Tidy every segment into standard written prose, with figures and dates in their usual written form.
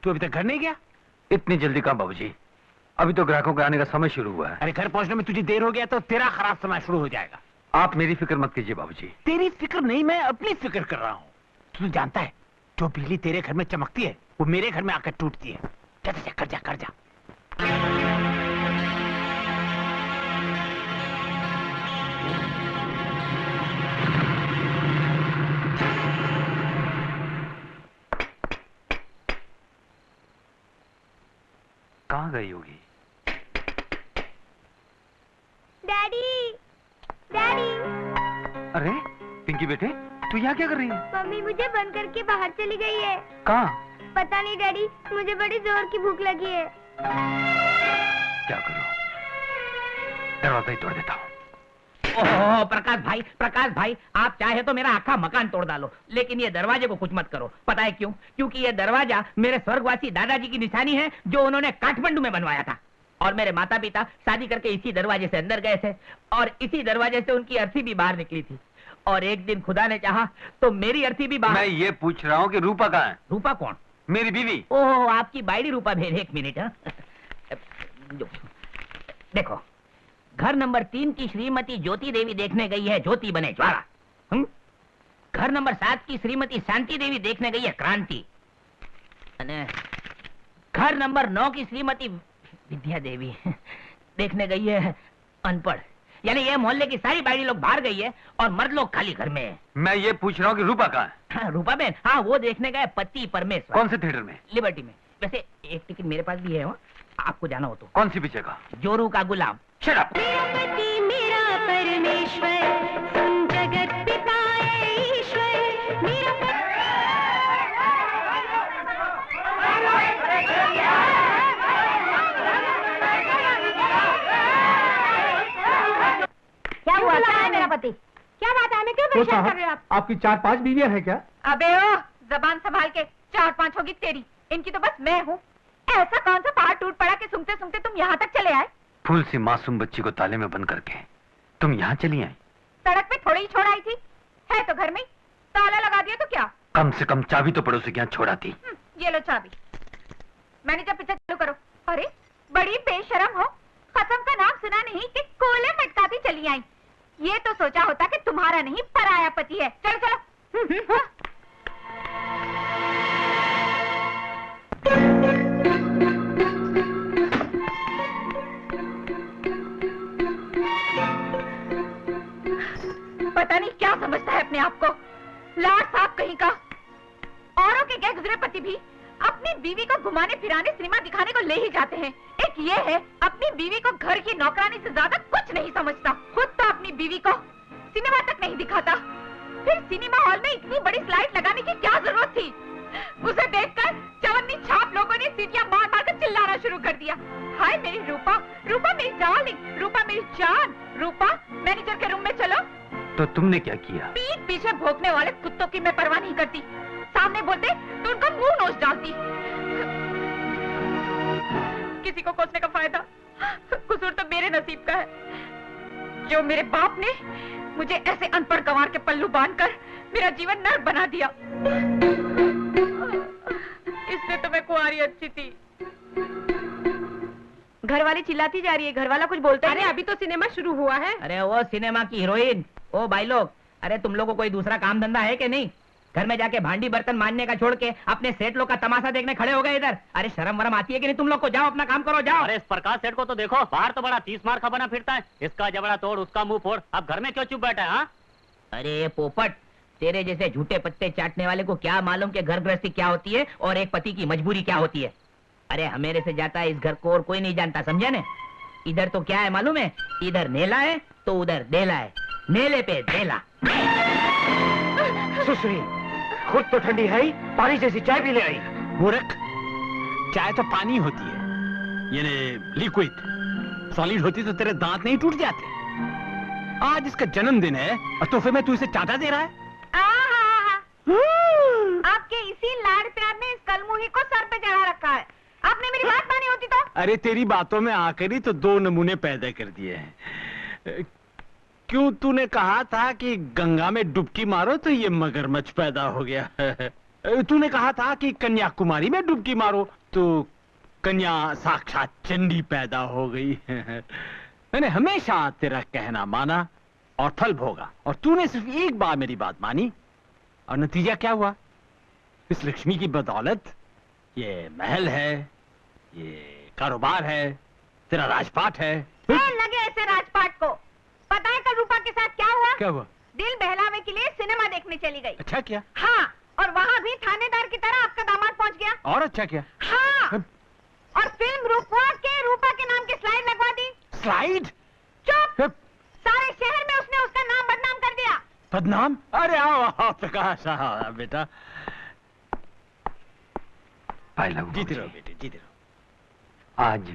तू अभी तक घर नहीं गया? इतनी जल्दी कहाँ बाबूजी, अभी तो ग्राहकों के आने का समय शुरू हुआ है। अरे घर पहुंचने में तुझे देर हो गया तो तेरा खराब समय शुरू हो जाएगा। आप मेरी फिक्र मत कीजिए बाबूजी। तेरी फिक्र नहीं, मैं अपनी फिक्र कर रहा हूँ। तू जानता है जो बिजली तेरे घर में चमकती है वो मेरे घर में आकर टूटती है। जा जा, कर जा कर जा। कहाँ गई होगी? Daddy, daddy. अरे पिंकी बेटे, तू यहाँ क्या कर रही है? मम्मी मुझे बंद करके बाहर चली गई है। कहाँ? पता नहीं डैडी, मुझे बड़ी जोर की भूख लगी है। क्या करूं? दरवाजा ही तोड़ देता हूँ। ओह प्रकाश भाई, आप चाहे तो मेरा आखा मकान तोड़ डालो, लेकिन ये दरवाजे को कुछ मत करो। पता है क्यों? क्योंकि ये दरवाजा मेरे स्वर्गवासी दादाजी की निशानी है, जो उन्होंने काठमांडू में बनवाया था। और मेरे माता पिता शादी करके इसी दरवाजे से अंदर गए थे, और इसी दरवाजे से उनकी अर्थी भी बाहर निकली थी। और एक दिन खुदा ने चाहा तो मेरी अर्थी भी बाहर। मैं ये पूछ रहा हूँ कि रूपा कहाँ है? रूपा कौन? मेरी बीवी। ओह, आपकी बायडी रूपा भेज। एक मिनट। देखो, घर नंबर 3 की श्रीमती ज्योति देवी देखने गई है ज्योति बने ज्वाला। घर नंबर 7 की श्रीमती शांति देवी देखने गई है क्रांति। घर नंबर 9 की श्रीमती विद्या देवी देखने गई है अनपढ़। यानी ये मोहल्ले की सारी बायडी लोग बाहर गई है और मर्द लोग खाली घर में है। मैं ये पूछ रहा हूँ कि रूपा कहाँ है? हाँ, रूपा बहन, हाँ वो देखने गए पति परमेश्वर। कौन से थिएटर में? लिबर्टी में। वैसे एक टिकट मेरे पास भी है, हो आपको जाना हो तो। कौन सी पिक्चर का? जोरू का गुलाम। Shut up. मेरा पति मेरा परमेश्वर, सुन जगत पिता ईश्वर। मेरा क्या हुआ? क्या है मेरा पति? क्या बात है? हमें क्यों परेशान कर रहे हो आप? आपकी 4-5 बीवियां हैं क्या? अबे ओ, जबान संभाल के। 4-5 होगी तेरी, इनकी तो बस मैं हूँ। ऐसा कौन सा पहाड़ टूट पड़ा कि सूंघते सूंघते तुम यहाँ तक चले आए? फूल सी मासूम बच्ची को ताले में बंद करके तुम यहाँ चली आई? सड़क पे थोड़ी ही छोड़ आई थी, है तो घर में ही। ताला लगा दिया तो क्या? कम से कम चाबी तो पड़ोसी के यहाँ छोड़ा थी। ये लो चाबी। मैनेजर पीछे चालू करो। अरे बड़ी बेशरम हो, कसम का नाम सुना नहीं कि कोले मटकाती चली आई। ये तो सोचा होता कि तुम्हारा नहीं पराया पति है। चलो चलो। पता नहीं क्या समझता है अपने आप को, लाड साहब कहीं का। औरों के गए गुजरे पति भी अपनी बीवी को घुमाने फिराने सिनेमा दिखाने को ले ही जाते हैं। एक ये है अपनी बीवी को घर की नौकरानी से ज्यादा कुछ नहीं समझता। खुद तो अपनी बीवी को सिनेमा तक नहीं दिखाता, फिर सिनेमा हॉल में इतनी बड़ी स्लाइड लगाने की क्या जरूरत थी? उसे देखकर चवन्नी छाप लोगों ने सीटियां मार मार कर चिल्लाना शुरू कर दिया। हाय मेरी रूपा, रूपा मेरी डार्लिंग, रूपा मेरी जान, रूपा मैनेजर के रूम में चलो। तो तुमने क्या किया? पीठ पीछे भौंकने वाले कुत्तों की मैं परवाह नहीं करती। सामने बोलते तो उनका मुंह नोच डालती। किसी को कोसने का फायदा, कसूर तो मेरे नसीब का है। जो मेरे बाप ने मुझे ऐसे अनपढ़ गंवार के पल्लू बांधकर मेरा जीवन नर्क बना दिया। इससे तो मैं कुंवारी अच्छी थी। घर वाली चिल्लाती जा रही है, घर वाला कुछ बोलता है। अरे अभी तो सिनेमा शुरू हुआ है। अरे वो सिनेमा की हीरोइन। ओ भाई लोग, अरे तुम लोगों को कोई दूसरा काम धंधा है कि नहीं? घर में जाके भांडी बर्तन मांजने का छोड़ के अपने सेठ लोग का तमाशा देखने खड़े हो गए इधर। अरे शर्म वरम आती है कि नहीं तुम लोग को? जाओ अपना काम करो, जाओ। अरे इस प्रकाश सेठ को तो देखो, बाहर तो बड़ा 30 मार का बना फिरता है। इसका जबड़ा तोड़, उसका मुंह फोड़, अब घर में क्यों चुप बैठा है? हाँ? अरे पोपट, तेरे जैसे झूठे पत्ते चाटने वाले को क्या मालूम कि घर गृहस्थी क्या होती है और एक पति की मजबूरी क्या होती है। अरे हमेरे से जाता है इस घर को और कोई नहीं जानता, समझे ने? इधर तो क्या है मालूम है? इधर नेला है तो उधर देला है, नेले पे देला। सुश्री, खुद तो ठंडी है ही, पानी जैसी चाय भी ले आई। मूर्ख, चाय तो पानी होती है, ये लिक्विड। सॉलिड होती तो तेरे दांत नहीं टूट जाते। आज इसका जन्मदिन है और तोहफे में तू इसे चाटा दे रहा है। आपके इसी लाड़ प्यार ने इस कलमुही को सर पे चढ़ा रखा है। आपने मेरी बात मानी होती तो? अरे तेरी बातों में आकर ही तो 2 नमूने पैदा कर दिए हैं। क्यों तूने कहा था कि गंगा में डुबकी मारो तो ये मगरमच्छ पैदा हो गया। तूने कहा था कि कन्याकुमारी में डुबकी मारो, तो कन्या साक्षात चंडी पैदा हो गई। मैंने हमेशा तेरा कहना माना और फल भोगा, और तूने सिर्फ एक बार मेरी बात मानी, और नतीजा क्या हुआ? इस लक्ष्मी की बदौलत ये महल है, ये कारोबार है, तेरा राजपाट है। लगे ऐसे राजपाट को। पता है कल रूपा के साथ क्या हुआ? क्या हुआ? दिल बहलावे के लिए सिनेमा देखने चली गई। अच्छा किया। हाँ, और वहाँ भी थानेदार की तरह आपका दामाद पहुँच गया। और अच्छा किया। हाँ, और फिल्म रूपा के नाम की स्लाइड लगवा दी। स्लाइड? चुप! सारे शहर में उसने उसका नाम बदनाम कर दिया। बदनाम? अरे आओ प्रकाश, आओ बेटा। जीते रहो बेटे, जीते रहो। आज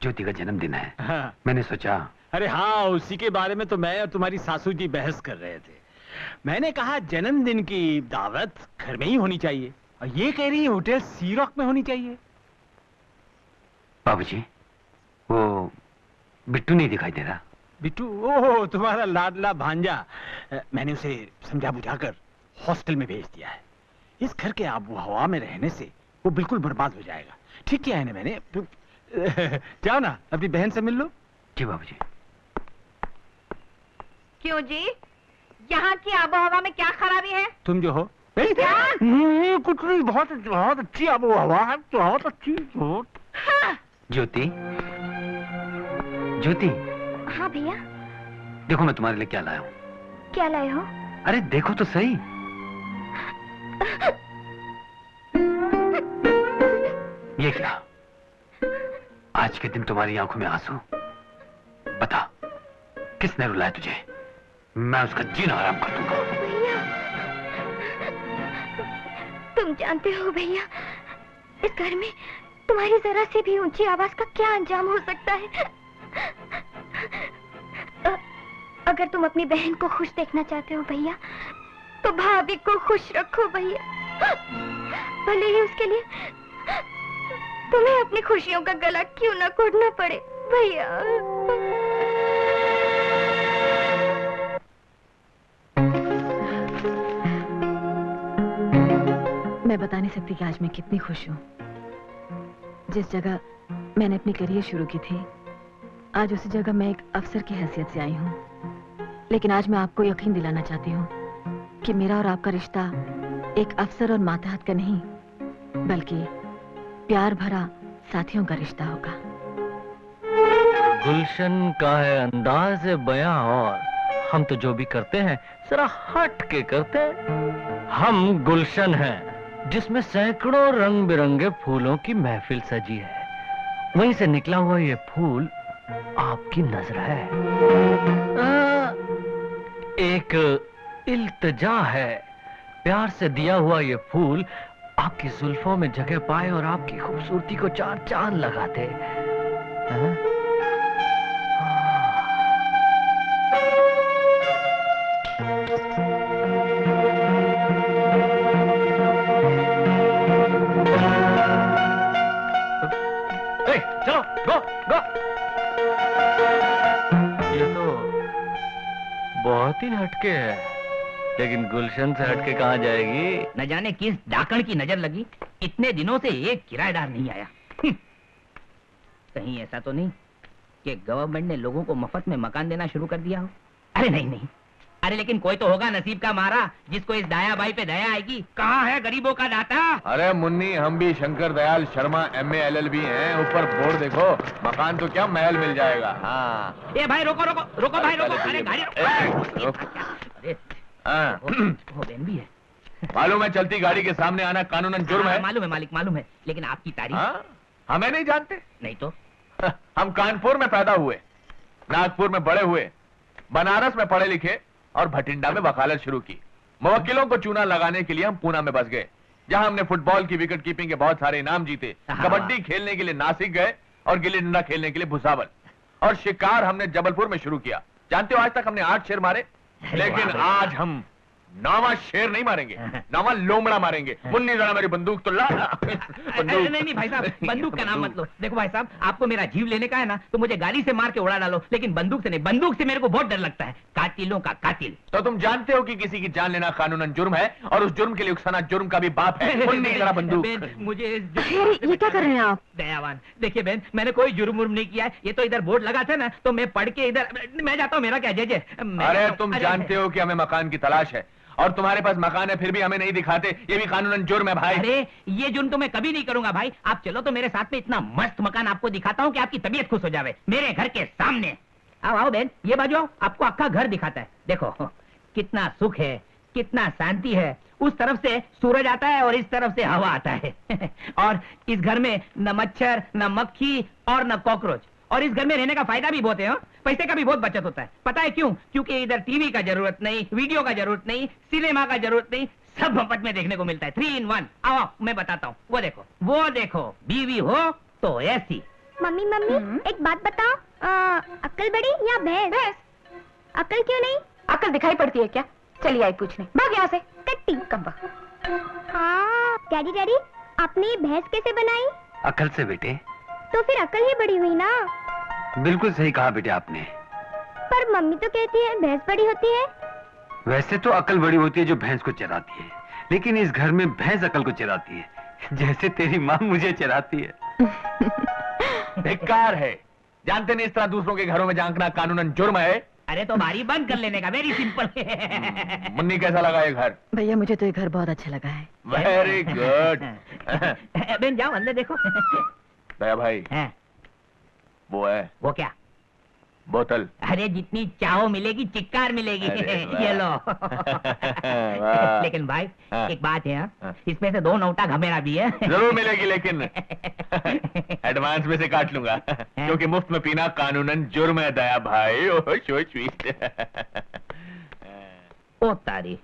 ज्योति का जन्मदिन है। हाँ। मैंने सोचा। अरे हाँ, उसी के बारे में तो मैं और तुम्हारी सासू जी बहस कर रहे थे। मैंने कहा जन्मदिन की दावत घर में ही होनी चाहिए, और ये कह रही है होटल सी रॉक में होनी चाहिए। बाबूजी, वो बिट्टू नहीं दिखाई दे रहा। बिट्टू? ओह, तुम्हारा लाडला भांजा। मैंने उसे समझा बुझाकर हॉस्टल में भेज दिया है। इस घर के आबो हवा में रहने से वो बिल्कुल बर्बाद हो जाएगा। ठीक किया है ना मैंने। जाओ ना, अपनी बहन से मिल लो। जी बाबूजी। क्यों जी? यहाँ की आबोहवा में क्या खराबी है? तुम जो हो। क्या? कुछ नहीं, बहुत बहुत अच्छी आबोहवा है, बहुत अच्छी। बहुत। हाँ। ज्योति, ज्योति। हाँ भैया। देखो मैं तुम्हारे लिए क्या लाया हूँ। क्या लाए हो? अरे देखो तो सही। ये क्या? आज के दिन तुम्हारी आंखों में आंसू। बता, किसने रुलाया तुझे? मैं उसका जीना आराम कर दूंगा। भैया, तुम जानते हो भैया, इस घर में तुम्हारी जरा सी भी ऊंची आवाज का क्या अंजाम हो सकता है। अगर तुम अपनी बहन को खुश देखना चाहते हो भैया, तो भाभी को खुश रखो भैया। भले ही उसके लिए तुम्हें अपनी खुशियों का गला क्यों ना घोटना पड़े भैया। मैं बता नहीं सकती कि आज मैं कितनी खुश हूँ। जिस जगह मैंने अपनी करियर शुरू की थी, आज उसी जगह मैं एक अफसर की हैसियत से आई हूँ। लेकिन आज मैं आपको यकीन दिलाना चाहती हूँ कि मेरा और आपका रिश्ता एक अफसर और मातहत का नहीं, बल्कि प्यार भरा साथियों का रिश्ता होगा। गुलशन का है अंदाज बयां, और हम तो जो भी करते हैं जरा हट के करते हैं। हम गुलशन हैं, जिसमें सैकड़ों रंग बिरंगे फूलों की महफिल सजी है। वहीं से निकला हुआ ये फूल आपकी नजर है। एक इल्तिजा है, प्यार से दिया हुआ ये फूल आपकी जुल्फों में जगह पाए और आपकी खूबसूरती को चार चांद लगा दे। चलो गो गो। ये तो बहुत ही हटके है, लेकिन गुलशन से हटके कहाँ जाएगी? न जाने किस डाकण की नजर लगी, इतने दिनों से एक किराएदार नहीं आया। कहीं ऐसा तो नहीं कि गवर्नमेंट ने लोगों को मफत में मकान देना शुरू कर दिया हो? अरे नहीं नहीं, अरे लेकिन कोई तो होगा नसीब का मारा जिसको इस दाया बाई पे दया आएगी। कहाँ है गरीबों का दाता? अरे मुन्नी, हम भी शंकर दयाल शर्मा MA LLB हैं। ऊपर बोर्ड देखो, मकान तो क्या महल मिल जाएगा। हाँ। ए भाई रोको रोको रोको भाई रोको। अरे गाड़ी अरे वो बहन भी है। मालूम है चलती गाड़ी के सामने आना कानूनन जुर्म है। मालूम है मालिक, मालूम है, लेकिन आपकी तारीफ। हमें नहीं जानते? नहीं तो। हम कानपुर में पैदा हुए, नागपुर में बड़े हुए, बनारस में पढ़े लिखे और भटिंडा में वकालत शुरू की। मुवक्किलों को चूना लगाने के लिए हम पूना में बस गए, जहां हमने फुटबॉल की विकेट कीपिंग के बहुत सारे इनाम जीते। कबड्डी खेलने के लिए नासिक गए और गिल्ली डंडा खेलने के लिए भुसावल, और शिकार हमने जबलपुर में शुरू किया। जानते हो आज तक हमने 8 शेर मारे। लेकिन आज हम नामा शेर नहीं मारेंगे, नामा लोमड़ा मारेंगे। मुन्नी जरा मेरी बंदूक तो ला। नहीं नहीं भाई साहब, बंदूक का नाम मत लो। देखो भाई साहब, आपको मेरा जीव लेने का है ना तो मुझे गाड़ी से मार के उड़ा डालो, लेकिन बंदूक से नहीं। बंदूक से मेरे को बहुत डर लगता है, कातिलों का कातिल। तो तुम जानते हो कि किसी की जान लेना कानूनन जुर्म है, और उस जुर्म के लिए उकसाना जुर्म का भी बाप है। मुन्नी जरा बंदूक। बहन, मुझे ये क्या कर रहे हैं आप? दयावान, देखिए बहन, मैंने कोई जुर्म नहीं किया है। ये तो इधर बोर्ड लगा था ना, तो मैं पढ़ के इधर मैं जाता हूँ। मेरा क्या जज है? अरे तुम जानते हो कि हमें मकान की तलाश है, और तुम्हारे पास मकान है फिर भी हमें नहीं दिखाते, ये भी कानूनन जुर्म है भाई। अरे ये जुर्म तो मैं कभी नहीं करूंगा भाई। आप चलो तो मेरे साथ में, इतना मस्त मकान आपको दिखाता हूँ कि आपकी तबीयत खुश हो जावे, मेरे घर के सामने। आओ आओ बहन, ये बाजू आओ, आपको आपका घर दिखाता है। देखो कितना सुख है, कितना शांति है। उस तरफ से सूरज आता है और इस तरफ से हवा आता है। और इस घर में न मच्छर, न मक्खी और न कॉकरोच। और इस घर में रहने का फायदा भी बहुत है। पैसे का भी बहुत बचत होता है। पता है क्यों? क्योंकि इधर टीवी का जरूरत नहीं, वीडियो का जरूरत नहीं, सिनेमा का जरूरत नहीं, सब मफत में देखने को मिलता है। 3 in 1। आओ मैं बताता हूँ। वो देखो, बीवी हो तो ऐसी। मम्मी एक बात बताओ, अक्ल बड़ी या भैंस? अक्ल क्यों नहीं? अकल दिखाई पड़ती है क्या? चलिए आई पूछने। भाग यहाँ से, कट्टी कम्बा। हाँ डैडी, आपने भैंस कैसे बनाई? अकल से बेटे। तो फिर अकल ही बड़ी हुई ना। बिल्कुल सही कहा बेटे आपने। पर मम्मी तो कहती है भैंस बड़ी होती है। वैसे तो अकल बड़ी होती है जो भैंस को चराती है, लेकिन इस घर में भैंस अकल को चराती है, जैसे तेरी माँ मुझे चराती है। धिक्कार है। जानते नहीं, इस तरह दूसरों के घरों में झांकना कानूनन जुर्म है। अरे तो बारी बंद कर लेने का, वेरी सिंपल। मुन्नी कैसा लगा ये घर? भैया मुझे तो ये घर बहुत अच्छा लगा है। Very good. बहन जाओ अंदर देखो। दया भाई, हैं? वो है वो क्या? बोतल। अरे जितनी चाहो मिलेगी, चिक्कार मिलेगी। ये लो। वाह। लेकिन भाई हाँ। एक बात है, हाँ। इसमें से 2 नोटा घमेरा भी है। जरूर मिलेगी, लेकिन एडवांस में से काट लूंगा, क्योंकि मुफ्त में पीना कानूनन जुर्म है दया भाई। ओह सो स्वीट। ओ तारी,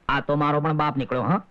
आ तो मारो पण बाप निकलो। हाँ